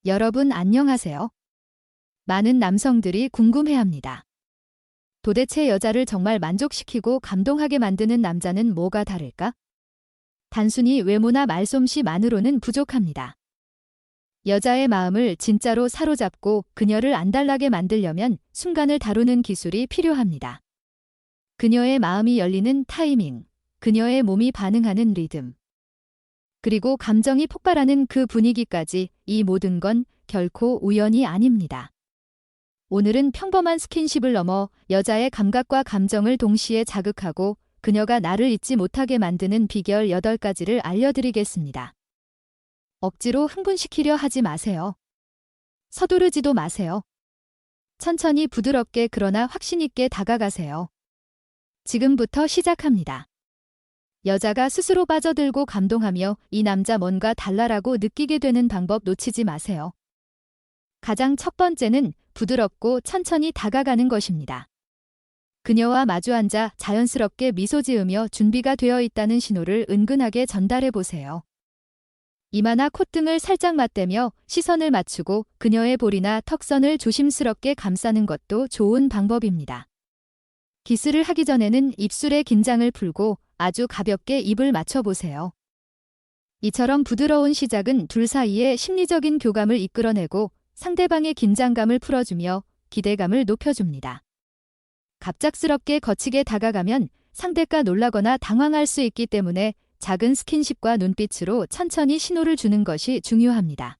여러분 안녕하세요. 많은 남성들이 궁금해합니다. 도대체 여자를 정말 만족시키고 감동하게 만드는 남자는 뭐가 다를까? 단순히 외모나 말솜씨만으로는 부족합니다. 여자의 마음을 진짜로 사로잡고 그녀를 안달나게 만들려면 순간을 다루는 기술이 필요합니다. 그녀의 마음이 열리는 타이밍, 그녀의 몸이 반응하는 리듬, 그리고 감정이 폭발하는 그 분위기까지, 이 모든 건 결코 우연이 아닙니다. 오늘은 평범한 스킨십을 넘어 여자의 감각과 감정을 동시에 자극하고 그녀가 나를 잊지 못하게 만드는 비결 8가지를 알려드리겠습니다. 억지로 흥분시키려 하지 마세요. 서두르지도 마세요. 천천히 부드럽게 그러나 확신 있게 다가가세요. 지금부터 시작합니다. 여자가 스스로 빠져들고 감동하며 이 남자 뭔가 달라라고 느끼게 되는 방법 놓치지 마세요. 가장 첫 번째는 부드럽고 천천히 다가가는 것입니다. 그녀와 마주 앉아 자연스럽게 미소 지으며 준비가 되어 있다는 신호를 은근하게 전달해 보세요. 이마나 콧등을 살짝 맞대며 시선을 맞추고 그녀의 볼이나 턱선을 조심스럽게 감싸는 것도 좋은 방법입니다. 키스를 하기 전에는 입술의 긴장을 풀고 아주 가볍게 입을 맞춰보세요. 이처럼 부드러운 시작은 둘 사이에 심리적인 교감을 이끌어내고 상대방의 긴장감을 풀어주며 기대감을 높여줍니다. 갑작스럽게 거치게 다가가면 상대가 놀라거나 당황할 수 있기 때문에 작은 스킨십과 눈빛으로 천천히 신호를 주는 것이 중요합니다.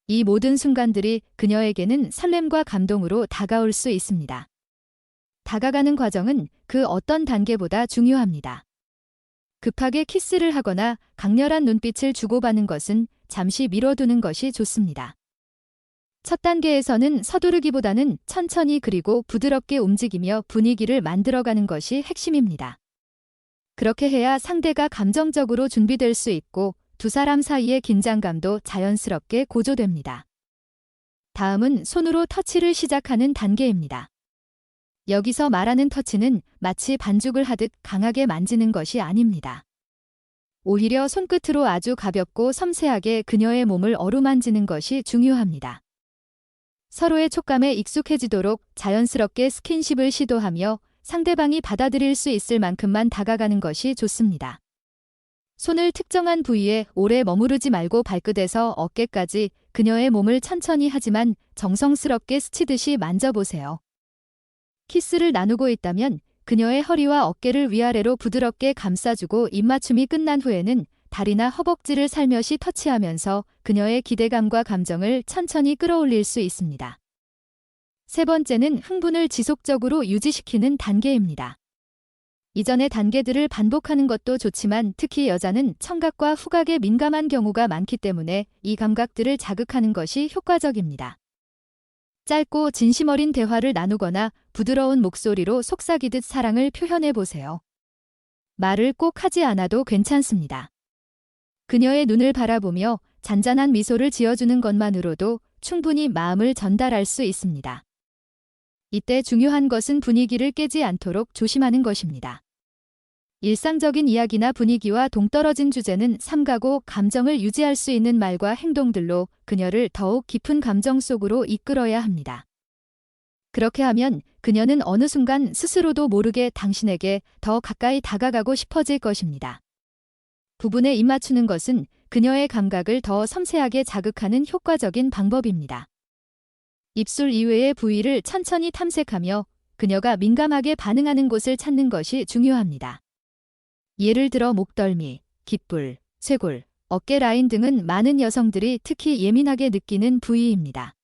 이 모든 순간들이 그녀에게는 설렘과 감동으로 다가올 수 있습니다. 다가가는 과정은 그 어떤 단계보다 중요합니다. 급하게 키스를 하거나 강렬한 눈빛을 주고받는 것은 잠시 미뤄두는 것이 좋습니다. 첫 단계에서는 서두르기보다는 천천히 그리고 부드럽게 움직이며 분위기를 만들어가는 것이 핵심입니다. 그렇게 해야 상대가 감정적으로 준비될 수 있고 두 사람 사이의 긴장감도 자연스럽게 고조됩니다. 다음은 손으로 터치를 시작하는 단계입니다. 여기서 말하는 터치는 마치 반죽을 하듯 강하게 만지는 것이 아닙니다. 오히려 손끝으로 아주 가볍고 섬세하게 그녀의 몸을 어루만지는 것이 중요합니다. 서로의 촉감에 익숙해지도록 자연스럽게 스킨십을 시도하며 상대방이 받아들일 수 있을 만큼만 다가가는 것이 좋습니다. 손을 특정한 부위에 오래 머무르지 말고 발끝에서 어깨까지 그녀의 몸을 천천히 하지만 정성스럽게 스치듯이 만져보세요. 키스를 나누고 있다면 그녀의 허리와 어깨를 위아래로 부드럽게 감싸주고 입맞춤이 끝난 후에는 다리나 허벅지를 살며시 터치하면서 그녀의 기대감과 감정을 천천히 끌어올릴 수 있습니다. 세 번째는 흥분을 지속적으로 유지시키는 단계입니다. 이전의 단계들을 반복하는 것도 좋지만 특히 여자는 청각과 후각에 민감한 경우가 많기 때문에 이 감각들을 자극하는 것이 효과적입니다. 짧고 진심 어린 대화를 나누거나 부드러운 목소리로 속삭이듯 사랑을 표현해 보세요. 말을 꼭 하지 않아도 괜찮습니다. 그녀의 눈을 바라보며 잔잔한 미소를 지어주는 것만으로도 충분히 마음을 전달할 수 있습니다. 이때 중요한 것은 분위기를 깨지 않도록 조심하는 것입니다. 일상적인 이야기나 분위기와 동떨어진 주제는 삼가고 감정을 유지할 수 있는 말과 행동들로 그녀를 더욱 깊은 감정 속으로 이끌어야 합니다. 그렇게 하면 그녀는 어느 순간 스스로도 모르게 당신에게 더 가까이 다가가고 싶어질 것입니다. 부분에 입맞추는 것은 그녀의 감각을 더 섬세하게 자극하는 효과적인 방법입니다. 입술 이외의 부위를 천천히 탐색하며 그녀가 민감하게 반응하는 곳을 찾는 것이 중요합니다. 예를 들어 목덜미, 귓불, 쇄골, 어깨 라인 등은 많은 여성들이 특히 예민하게 느끼는 부위입니다.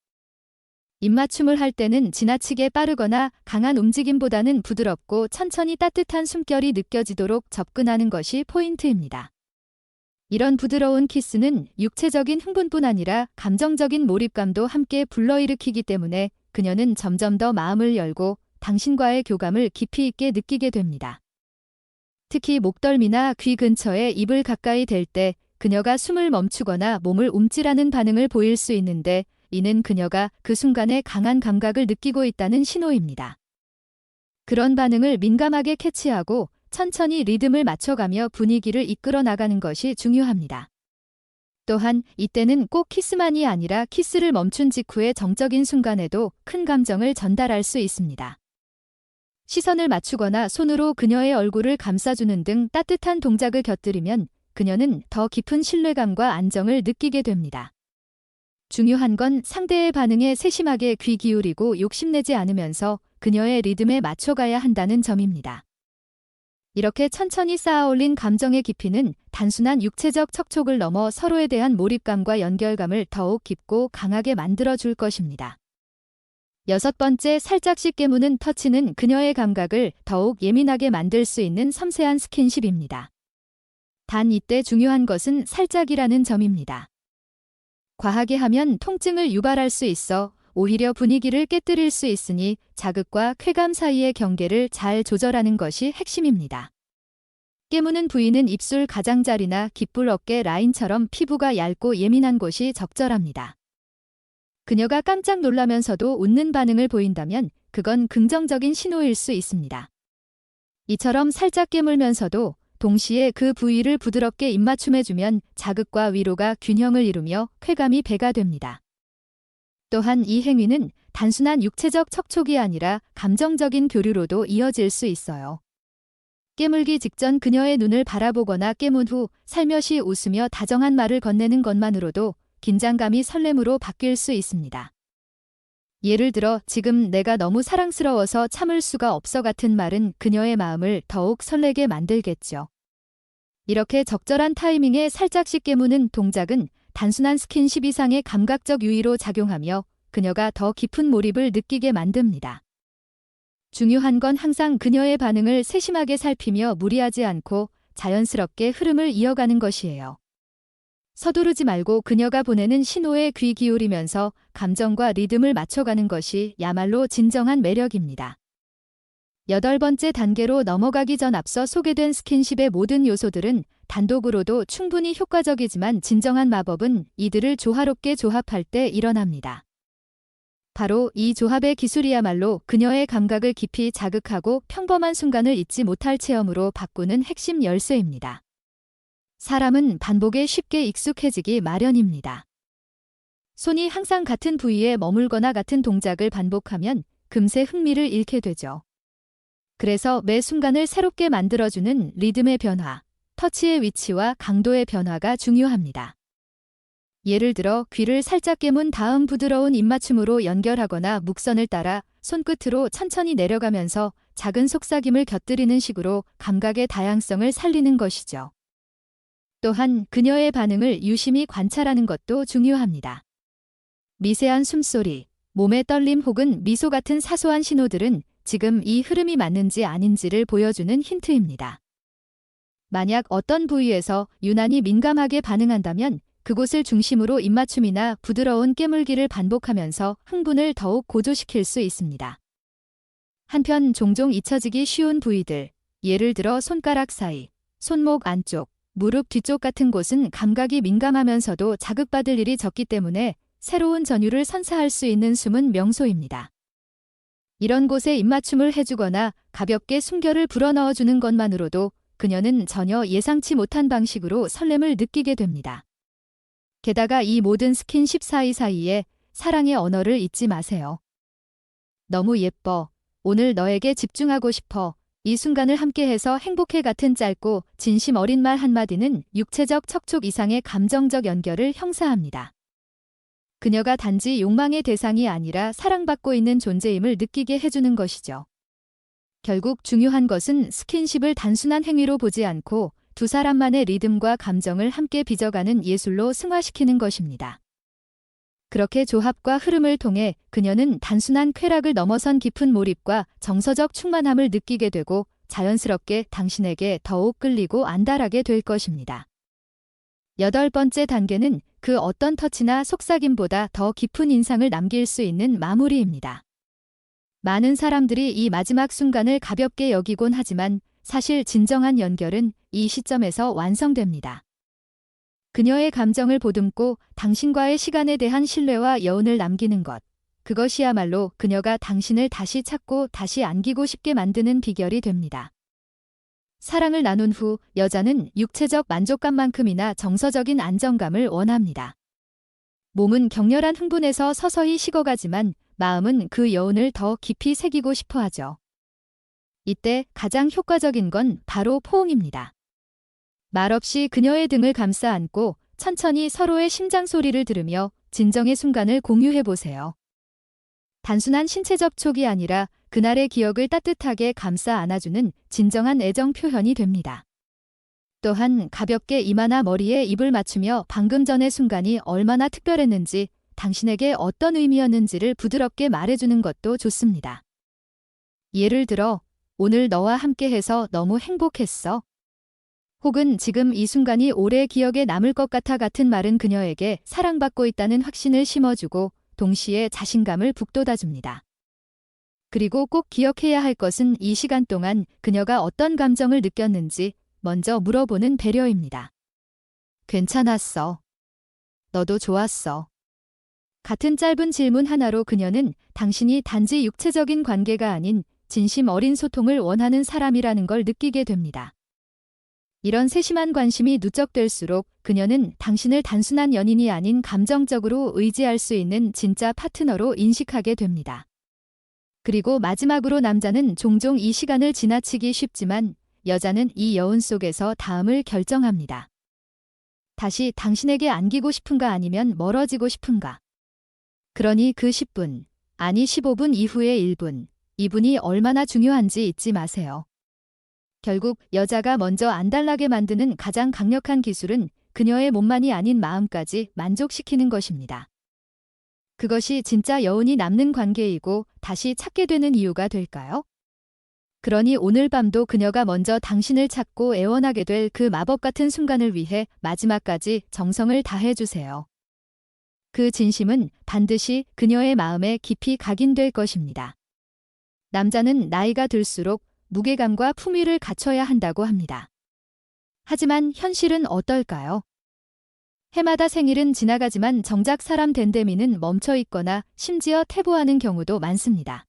입맞춤을 할 때는 지나치게 빠르거나 강한 움직임보다는 부드럽고 천천히 따뜻한 숨결이 느껴지도록 접근하는 것이 포인트입니다. 이런 부드러운 키스는 육체적인 흥분뿐 아니라 감정적인 몰입감도 함께 불러일으키기 때문에 그녀는 점점 더 마음을 열고 당신과의 교감을 깊이 있게 느끼게 됩니다. 특히 목덜미나 귀 근처에 입을 가까이 댈 때 그녀가 숨을 멈추거나 몸을 움찔하는 반응을 보일 수 있는데 이는 그녀가 그 순간에 강한 감각을 느끼고 있다는 신호입니다. 그런 반응을 민감하게 캐치하고 천천히 리듬을 맞춰가며 분위기를 이끌어 나가는 것이 중요합니다. 또한 이때는 꼭 키스만이 아니라 키스를 멈춘 직후의 정적인 순간에도 큰 감정을 전달할 수 있습니다. 시선을 맞추거나 손으로 그녀의 얼굴을 감싸주는 등 따뜻한 동작을 곁들이면 그녀는 더 깊은 신뢰감과 안정을 느끼게 됩니다. 중요한 건 상대의 반응에 세심하게 귀 기울이고 욕심내지 않으면서 그녀의 리듬에 맞춰가야 한다는 점입니다. 이렇게 천천히 쌓아올린 감정의 깊이는 단순한 육체적 척촉을 넘어 서로에 대한 몰입감과 연결감을 더욱 깊고 강하게 만들어줄 것입니다. 6번째, 살짝씩 깨무는 터치는 그녀의 감각을 더욱 예민하게 만들 수 있는 섬세한 스킨십입니다. 단 이때 중요한 것은 살짝이라는 점입니다. 과하게 하면 통증을 유발할 수 있어 오히려 분위기를 깨뜨릴 수 있으니 자극과 쾌감 사이의 경계를 잘 조절하는 것이 핵심입니다. 깨무는 부위는 입술 가장자리나 귓불 어깨 라인처럼 피부가 얇고 예민한 곳이 적절합니다. 그녀가 깜짝 놀라면서도 웃는 반응을 보인다면 그건 긍정적인 신호일 수 있습니다. 이처럼 살짝 깨물면서도 동시에 그 부위를 부드럽게 입맞춤해주면 자극과 위로가 균형을 이루며 쾌감이 배가 됩니다. 또한 이 행위는 단순한 육체적 척촉이 아니라 감정적인 교류로도 이어질 수 있어요. 깨물기 직전 그녀의 눈을 바라보거나 깨문 후 살며시 웃으며 다정한 말을 건네는 것만으로도 긴장감이 설렘으로 바뀔 수 있습니다. 예를 들어 지금 내가 너무 사랑스러워서 참을 수가 없어 같은 말은 그녀의 마음을 더욱 설레게 만들겠죠. 이렇게 적절한 타이밍에 살짝씩 깨무는 동작은 단순한 스킨십 이상의 감각적 유의로 작용하며 그녀가 더 깊은 몰입을 느끼게 만듭니다. 중요한 건 항상 그녀의 반응을 세심하게 살피며 무리하지 않고 자연스럽게 흐름을 이어가는 것이에요. 서두르지 말고 그녀가 보내는 신호에 귀 기울이면서 감정과 리듬을 맞춰가는 것이 야말로 진정한 매력입니다. 8번째 단계로 넘어가기 전 앞서 소개된 스킨십의 모든 요소들은 단독으로도 충분히 효과적이지만 진정한 마법은 이들을 조화롭게 조합할 때 일어납니다. 바로 이 조합의 기술이야말로 그녀의 감각을 깊이 자극하고 평범한 순간을 잊지 못할 체험으로 바꾸는 핵심 열쇠입니다. 사람은 반복에 쉽게 익숙해지기 마련입니다. 손이 항상 같은 부위에 머물거나 같은 동작을 반복하면 금세 흥미를 잃게 되죠. 그래서 매 순간을 새롭게 만들어주는 리듬의 변화, 터치의 위치와 강도의 변화가 중요합니다. 예를 들어 귀를 살짝 깨문 다음 부드러운 입맞춤으로 연결하거나 목선을 따라 손끝으로 천천히 내려가면서 작은 속삭임을 곁들이는 식으로 감각의 다양성을 살리는 것이죠. 또한 그녀의 반응을 유심히 관찰하는 것도 중요합니다. 미세한 숨소리, 몸의 떨림 혹은 미소 같은 사소한 신호들은 지금 이 흐름이 맞는지 아닌지를 보여주는 힌트입니다. 만약 어떤 부위에서 유난히 민감하게 반응한다면 그곳을 중심으로 입맞춤이나 부드러운 깨물기를 반복하면서 흥분을 더욱 고조시킬 수 있습니다. 한편 종종 잊혀지기 쉬운 부위들, 예를 들어 손가락 사이, 손목 안쪽, 무릎 뒤쪽 같은 곳은 감각이 민감하면서도 자극받을 일이 적기 때문에 새로운 전율을 선사할 수 있는 숨은 명소입니다. 이런 곳에 입맞춤을 해주거나 가볍게 숨결을 불어넣어주는 것만으로도 그녀는 전혀 예상치 못한 방식으로 설렘을 느끼게 됩니다. 게다가 이 모든 스킨십 사이사이에 사랑의 언어를 잊지 마세요. 너무 예뻐. 오늘 너에게 집중하고 싶어. 이 순간을 함께해서 행복해 같은 짧고 진심 어린 말 한마디는 육체적 척촉 이상의 감정적 연결을 형사합니다. 그녀가 단지 욕망의 대상이 아니라 사랑받고 있는 존재임을 느끼게 해주는 것이죠. 결국 중요한 것은 스킨십을 단순한 행위로 보지 않고 두 사람만의 리듬과 감정을 함께 빚어가는 예술로 승화시키는 것입니다. 그렇게 조합과 흐름을 통해 그녀는 단순한 쾌락을 넘어선 깊은 몰입과 정서적 충만함을 느끼게 되고 자연스럽게 당신에게 더욱 끌리고 안달하게 될 것입니다. 8번째 단계는 그 어떤 터치나 속삭임보다 더 깊은 인상을 남길 수 있는 마무리입니다. 많은 사람들이 이 마지막 순간을 가볍게 여기곤 하지만 사실 진정한 연결은 이 시점에서 완성됩니다. 그녀의 감정을 보듬고 당신과의 시간에 대한 신뢰와 여운을 남기는 것, 그것이야말로 그녀가 당신을 다시 찾고 다시 안기고 싶게 만드는 비결이 됩니다. 사랑을 나눈 후 여자는 육체적 만족감만큼이나 정서적인 안정감을 원합니다. 몸은 격렬한 흥분에서 서서히 식어가지만 마음은 그 여운을 더 깊이 새기고 싶어 하죠. 이때 가장 효과적인 건 바로 포옹입니다. 말없이 그녀의 등을 감싸 안고 천천히 서로의 심장 소리를 들으며 진정의 순간을 공유해 보세요. 단순한 신체 접촉이 아니라 그날의 기억을 따뜻하게 감싸 안아주는 진정한 애정 표현이 됩니다. 또한 가볍게 이마나 머리에 입을 맞추며 방금 전의 순간이 얼마나 특별했는지, 당신에게 어떤 의미였는지를 부드럽게 말해주는 것도 좋습니다. 예를 들어, 오늘 너와 함께해서 너무 행복했어. 혹은 지금 이 순간이 오래 기억에 남을 것 같은 말은 그녀에게 사랑받고 있다는 확신을 심어주고 동시에 자신감을 북돋아줍니다. 그리고 꼭 기억해야 할 것은 이 시간 동안 그녀가 어떤 감정을 느꼈는지 먼저 물어보는 배려입니다. 괜찮았어. 너도 좋았어. 같은 짧은 질문 하나로 그녀는 당신이 단지 육체적인 관계가 아닌 진심 어린 소통을 원하는 사람이라는 걸 느끼게 됩니다. 이런 세심한 관심이 누적될수록 그녀는 당신을 단순한 연인이 아닌 감정적으로 의지할 수 있는 진짜 파트너로 인식하게 됩니다. 그리고 마지막으로 남자는 종종 이 시간을 지나치기 쉽지만 여자는 이 여운 속에서 다음을 결정합니다. 다시 당신에게 안기고 싶은가 아니면 멀어지고 싶은가. 그러니 그 10분, 아니 15분 이후의 1분, 2분이 얼마나 중요한지 잊지 마세요. 결국 여자가 먼저 안달나게 만드는 가장 강력한 기술은 그녀의 몸만이 아닌 마음까지 만족시키는 것입니다. 그것이 진짜 여운이 남는 관계이고 다시 찾게 되는 이유가 될까요? 그러니 오늘 밤도 그녀가 먼저 당신을 찾고 애원하게 될 그 마법 같은 순간을 위해 마지막까지 정성을 다해주세요. 그 진심은 반드시 그녀의 마음에 깊이 각인될 것입니다. 남자는 나이가 들수록 무게감과 품위를 갖춰야 한다고 합니다. 하지만 현실은 어떨까요? 해마다 생일은 지나가지만 정작 사람 댄데미는 멈춰 있거나 심지어 퇴보하는 경우도 많습니다.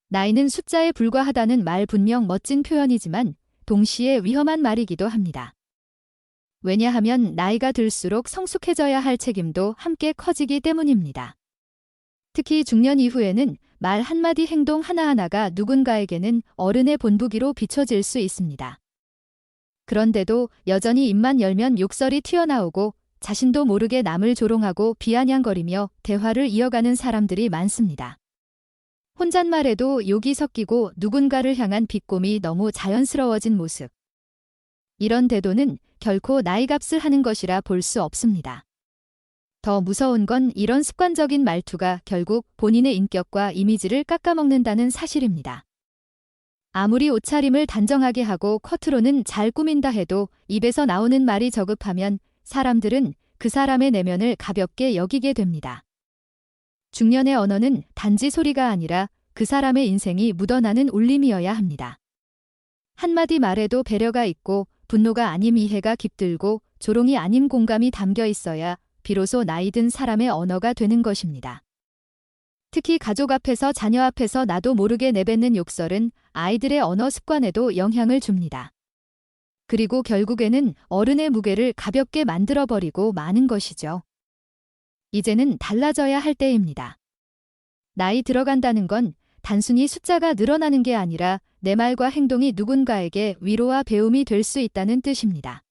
나이는 숫자에 불과하다는 말 분명 멋진 표현이지만 동시에 위험한 말이기도 합니다. 왜냐하면 나이가 들수록 성숙해져야 할 책임도 함께 커지기 때문입니다. 특히 중년 이후에는 말 한마디 행동 하나하나가 누군가에게는 어른의 본보기로 비춰질 수 있습니다. 그런데도 여전히 입만 열면 욕설이 튀어나오고 자신도 모르게 남을 조롱하고 비아냥거리며 대화를 이어가는 사람들이 많습니다. 혼잣말에도 욕이 섞이고 누군가를 향한 비꼼이 너무 자연스러워진 모습. 이런 태도는 결코 나이값을 하는 것이라 볼 수 없습니다. 더 무서운 건 이런 습관적인 말투가 결국 본인의 인격과 이미지를 깎아먹는다는 사실입니다. 아무리 옷차림을 단정하게 하고 커트로는 잘 꾸민다 해도 입에서 나오는 말이 저급하면 사람들은 그 사람의 내면을 가볍게 여기게 됩니다. 중년의 언어는 단지 소리가 아니라 그 사람의 인생이 묻어나는 울림이어야 합니다. 한마디 말에도 배려가 있고 분노가 아님 이해가 깃들고 조롱이 아님 공감이 담겨 있어야 비로소 나이 든 사람의 언어가 되는 것입니다. 특히 가족 앞에서 자녀 앞에서 나도 모르게 내뱉는 욕설은 아이들의 언어 습관에도 영향을 줍니다. 그리고 결국에는 어른의 무게를 가볍게 만들어버리고 마는 것이죠. 이제는 달라져야 할 때입니다. 나이 들어간다는 건 단순히 숫자가 늘어나는 게 아니라 내 말과 행동이 누군가에게 위로와 배움이 될 수 있다는 뜻입니다.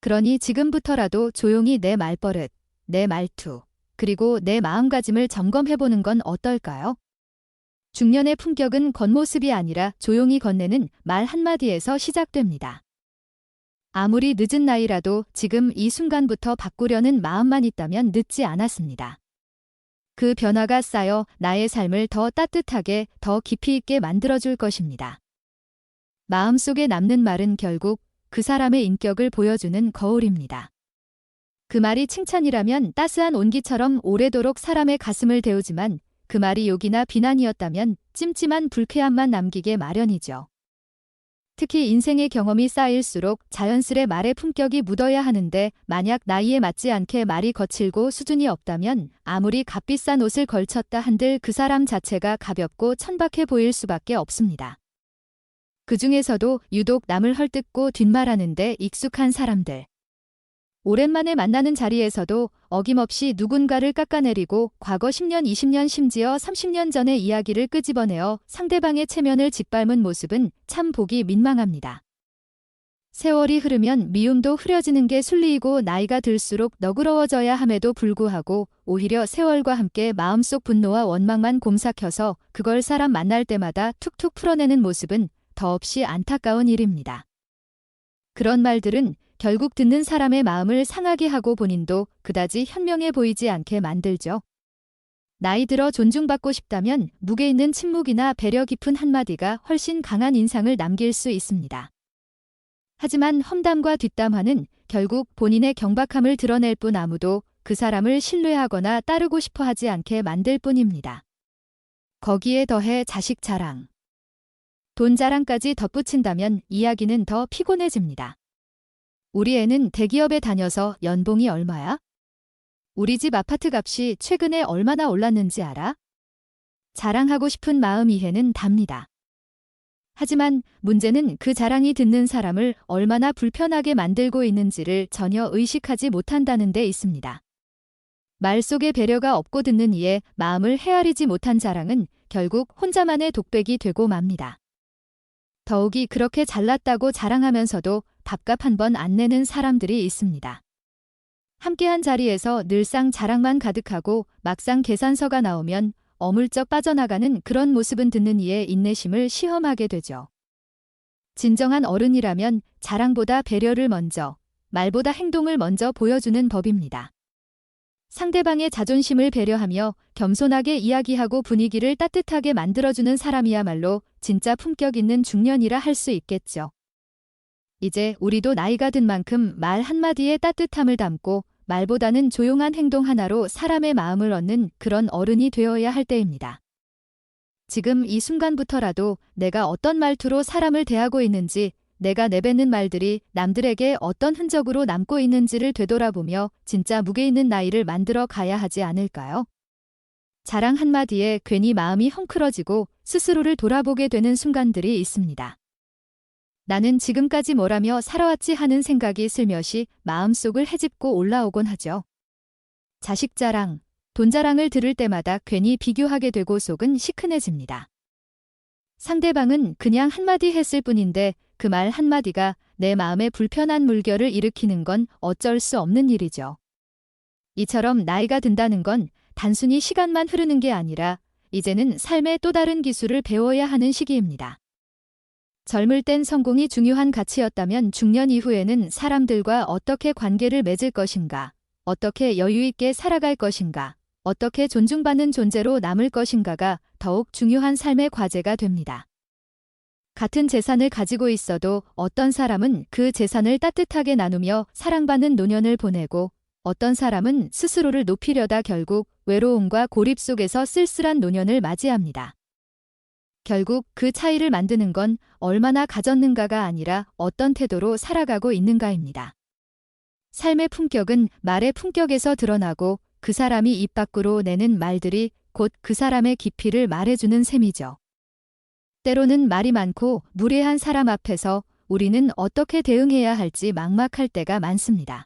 그러니 지금부터라도 조용히 내 말버릇, 내 말투, 그리고 내 마음가짐을 점검해보는 건 어떨까요? 중년의 품격은 겉모습이 아니라 조용히 건네는 말 한마디에서 시작됩니다. 아무리 늦은 나이라도 지금 이 순간부터 바꾸려는 마음만 있다면 늦지 않았습니다. 그 변화가 쌓여 나의 삶을 더 따뜻하게, 더 깊이 있게 만들어줄 것입니다. 마음속에 남는 말은 결국 그 사람의 인격을 보여주는 거울입니다. 그 말이 칭찬이라면 따스한 온기처럼 오래도록 사람의 가슴을 데우지만 그 말이 욕이나 비난이었다면 찜찜한 불쾌함만 남기게 마련이죠. 특히 인생의 경험이 쌓일수록 자연스레 말의 품격이 묻어야 하는데 만약 나이에 맞지 않게 말이 거칠고 수준이 없다면 아무리 값비싼 옷을 걸쳤다 한들 그 사람 자체가 가볍고 천박해 보일 수밖에 없습니다. 그 중에서도 유독 남을 헐뜯고 뒷말하는데 익숙한 사람들. 오랜만에 만나는 자리에서도 어김없이 누군가를 깎아내리고 과거 10년, 20년, 심지어 30년 전의 이야기를 끄집어내어 상대방의 체면을 짓밟은 모습은 참 보기 민망합니다. 세월이 흐르면 미움도 흐려지는 게 순리이고 나이가 들수록 너그러워져야 함에도 불구하고 오히려 세월과 함께 마음속 분노와 원망만 곰삭혀서 그걸 사람 만날 때마다 툭툭 풀어내는 모습은 더없이 안타까운 일입니다. 그런 말들은 결국 듣는 사람의 마음을 상하게 하고 본인도 그다지 현명해 보이지 않게 만들죠. 나이 들어 존중받고 싶다면 무게 있는 침묵이나 배려 깊은 한마디가 훨씬 강한 인상을 남길 수 있습니다. 하지만 험담과 뒷담화는 결국 본인의 경박함을 드러낼 뿐 아무도 그 사람을 신뢰하거나 따르고 싶어 하지 않게 만들 뿐입니다. 거기에 더해 자식 자랑, 돈 자랑까지 덧붙인다면 이야기는 더 피곤해집니다. 우리 애는 대기업에 다녀서 연봉이 얼마야? 우리 집 아파트 값이 최근에 얼마나 올랐는지 알아? 자랑하고 싶은 마음 이해는 답니다. 하지만 문제는 그 자랑이 듣는 사람을 얼마나 불편하게 만들고 있는지를 전혀 의식하지 못한다는 데 있습니다. 말 속에 배려가 없고 듣는 이의 마음을 헤아리지 못한 자랑은 결국 혼자만의 독백이 되고 맙니다. 더욱이 그렇게 잘났다고 자랑하면서도 밥값 한 번 안 내는 사람들이 있습니다. 함께한 자리에서 늘상 자랑만 가득하고 막상 계산서가 나오면 어물쩍 빠져나가는 그런 모습은 듣는 이의 인내심을 시험하게 되죠. 진정한 어른이라면 자랑보다 배려를 먼저, 말보다 행동을 먼저 보여주는 법입니다. 상대방의 자존심을 배려하며 겸손하게 이야기하고 분위기를 따뜻하게 만들어주는 사람이야말로 진짜 품격 있는 중년이라 할 수 있겠죠. 이제 우리도 나이가 든 만큼 말 한마디에 따뜻함을 담고 말보다는 조용한 행동 하나로 사람의 마음을 얻는 그런 어른이 되어야 할 때입니다. 지금 이 순간부터라도 내가 어떤 말투로 사람을 대하고 있는지, 내가 내뱉는 말들이 남들에게 어떤 흔적으로 남고 있는지를 되돌아보며 진짜 무게 있는 나이를 만들어 가야 하지 않을까요? 자랑 한마디에 괜히 마음이 헝클어지고 스스로를 돌아보게 되는 순간들이 있습니다. 나는 지금까지 뭐라며 살아왔지 하는 생각이 슬며시 마음속을 헤집고 올라오곤 하죠. 자식 자랑, 돈 자랑을 들을 때마다 괜히 비교하게 되고 속은 시큰해집니다. 상대방은 그냥 한마디 했을 뿐인데 그 말 한마디가 내 마음에 불편한 물결을 일으키는 건 어쩔 수 없는 일이죠. 이처럼 나이가 든다는 건 단순히 시간만 흐르는 게 아니라 이제는 삶의 또 다른 기술을 배워야 하는 시기입니다. 젊을 땐 성공이 중요한 가치였다면 중년 이후에는 사람들과 어떻게 관계를 맺을 것인가, 어떻게 여유 있게 살아갈 것인가, 어떻게 존중받는 존재로 남을 것인가가 더욱 중요한 삶의 과제가 됩니다. 같은 재산을 가지고 있어도 어떤 사람은 그 재산을 따뜻하게 나누며 사랑받는 노년을 보내고 어떤 사람은 스스로를 높이려다 결국 외로움과 고립 속에서 쓸쓸한 노년을 맞이합니다. 결국 그 차이를 만드는 건 얼마나 가졌는가가 아니라 어떤 태도로 살아가고 있는가입니다. 삶의 품격은 말의 품격에서 드러나고 그 사람이 입 밖으로 내는 말들이 곧 그 사람의 깊이를 말해주는 셈이죠. 때로는 말이 많고 무례한 사람 앞에서 우리는 어떻게 대응해야 할지 막막할 때가 많습니다.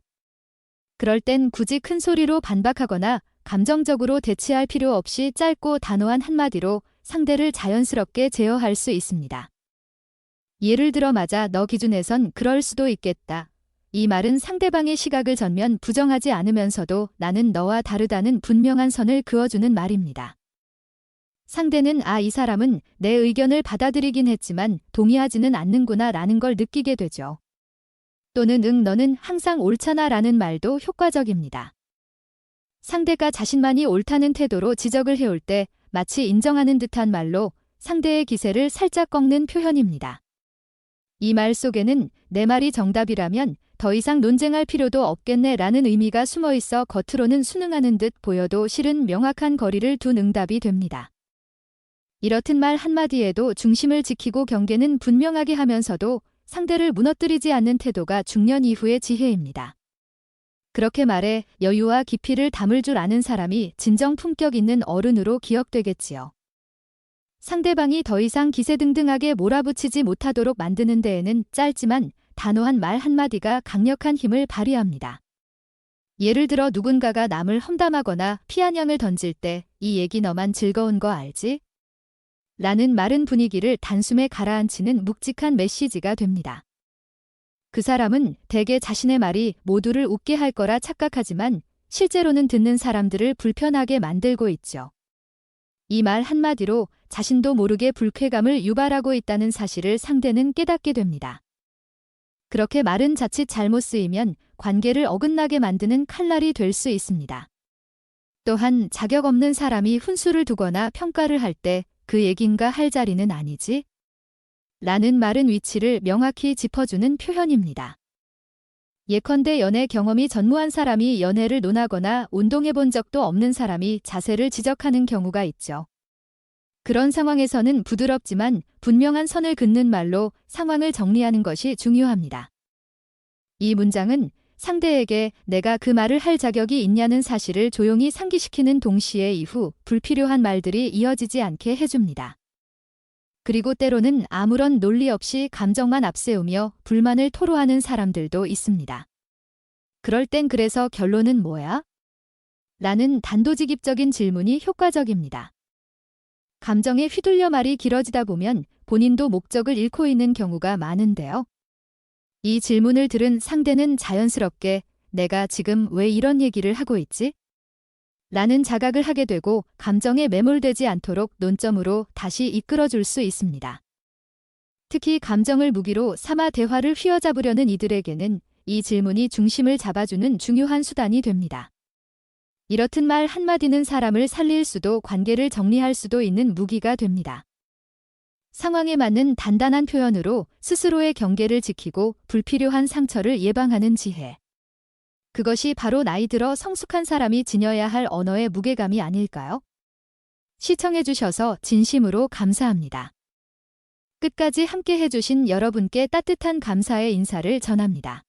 그럴 땐 굳이 큰 소리로 반박하거나 감정적으로 대치할 필요 없이 짧고 단호한 한마디로 상대를 자연스럽게 제어할 수 있습니다. 예를 들어 맞아 너 기준에선 그럴 수도 있겠다. 이 말은 상대방의 시각을 전면 부정하지 않으면서도 나는 너와 다르다는 분명한 선을 그어주는 말입니다. 상대는 이 사람은 내 의견을 받아들이긴 했지만 동의하지는 않는구나 라는 걸 느끼게 되죠. 또는 너는 항상 옳잖아 라는 말도 효과적입니다. 상대가 자신만이 옳다는 태도로 지적을 해올 때 마치 인정하는 듯한 말로 상대의 기세를 살짝 꺾는 표현입니다. 이 말 속에는 내 말이 정답이라면 더 이상 논쟁할 필요도 없겠네 라는 의미가 숨어 있어 겉으로는 순응하는 듯 보여도 실은 명확한 거리를 둔 응답이 됩니다. 이렇듯 말 한마디에도 중심을 지키고 경계는 분명하게 하면서도 상대를 무너뜨리지 않는 태도가 중년 이후의 지혜입니다. 그렇게 말해 여유와 깊이를 담을 줄 아는 사람이 진정 품격 있는 어른으로 기억되겠지요. 상대방이 더 이상 기세등등하게 몰아붙이지 못하도록 만드는 데에는 짧지만 단호한 말 한마디가 강력한 힘을 발휘합니다. 예를 들어 누군가가 남을 험담하거나 피아냥을 던질 때 이 얘기 너만 즐거운 거 알지? 라는 말은 분위기를 단숨에 가라앉히는 묵직한 메시지가 됩니다. 그 사람은 대개 자신의 말이 모두를 웃게 할 거라 착각하지만 실제로는 듣는 사람들을 불편하게 만들고 있죠. 이 말 한마디로 자신도 모르게 불쾌감을 유발하고 있다는 사실을 상대는 깨닫게 됩니다. 그렇게 말은 자칫 잘못 쓰이면 관계를 어긋나게 만드는 칼날이 될 수 있습니다. 또한 자격 없는 사람이 훈수를 두거나 평가를 할 때 그 얘긴가 할 자리는 아니지? 라는 말은 위치를 명확히 짚어주는 표현입니다. 예컨대 연애 경험이 전무한 사람이 연애를 논하거나 운동해 본 적도 없는 사람이 자세를 지적하는 경우가 있죠. 그런 상황에서는 부드럽지만 분명한 선을 긋는 말로 상황을 정리하는 것이 중요합니다. 이 문장은 상대에게 내가 그 말을 할 자격이 있냐는 사실을 조용히 상기시키는 동시에 이후 불필요한 말들이 이어지지 않게 해줍니다. 그리고 때로는 아무런 논리 없이 감정만 앞세우며 불만을 토로하는 사람들도 있습니다. 그럴 땐 그래서 결론은 뭐야? 라는 단도직입적인 질문이 효과적입니다. 감정에 휘둘려 말이 길어지다 보면 본인도 목적을 잃고 있는 경우가 많은데요. 이 질문을 들은 상대는 자연스럽게 내가 지금 왜 이런 얘기를 하고 있지? 라는 자각을 하게 되고 감정에 매몰되지 않도록 논점으로 다시 이끌어줄 수 있습니다. 특히 감정을 무기로 삼아 대화를 휘어잡으려는 이들에게는 이 질문이 중심을 잡아주는 중요한 수단이 됩니다. 이렇듯 말 한마디는 사람을 살릴 수도 관계를 정리할 수도 있는 무기가 됩니다. 상황에 맞는 단단한 표현으로 스스로의 경계를 지키고 불필요한 상처를 예방하는 지혜. 그것이 바로 나이 들어 성숙한 사람이 지녀야 할 언어의 무게감이 아닐까요? 시청해주셔서 진심으로 감사합니다. 끝까지 함께 해주신 여러분께 따뜻한 감사의 인사를 전합니다.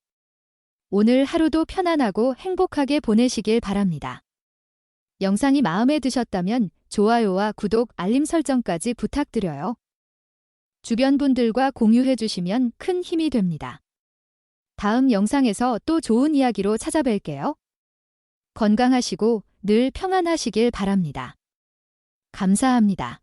오늘 하루도 편안하고 행복하게 보내시길 바랍니다. 영상이 마음에 드셨다면 좋아요와 구독, 알림 설정까지 부탁드려요. 주변 분들과 공유해 주시면 큰 힘이 됩니다. 다음 영상에서 또 좋은 이야기로 찾아뵐게요. 건강하시고 늘 평안하시길 바랍니다. 감사합니다.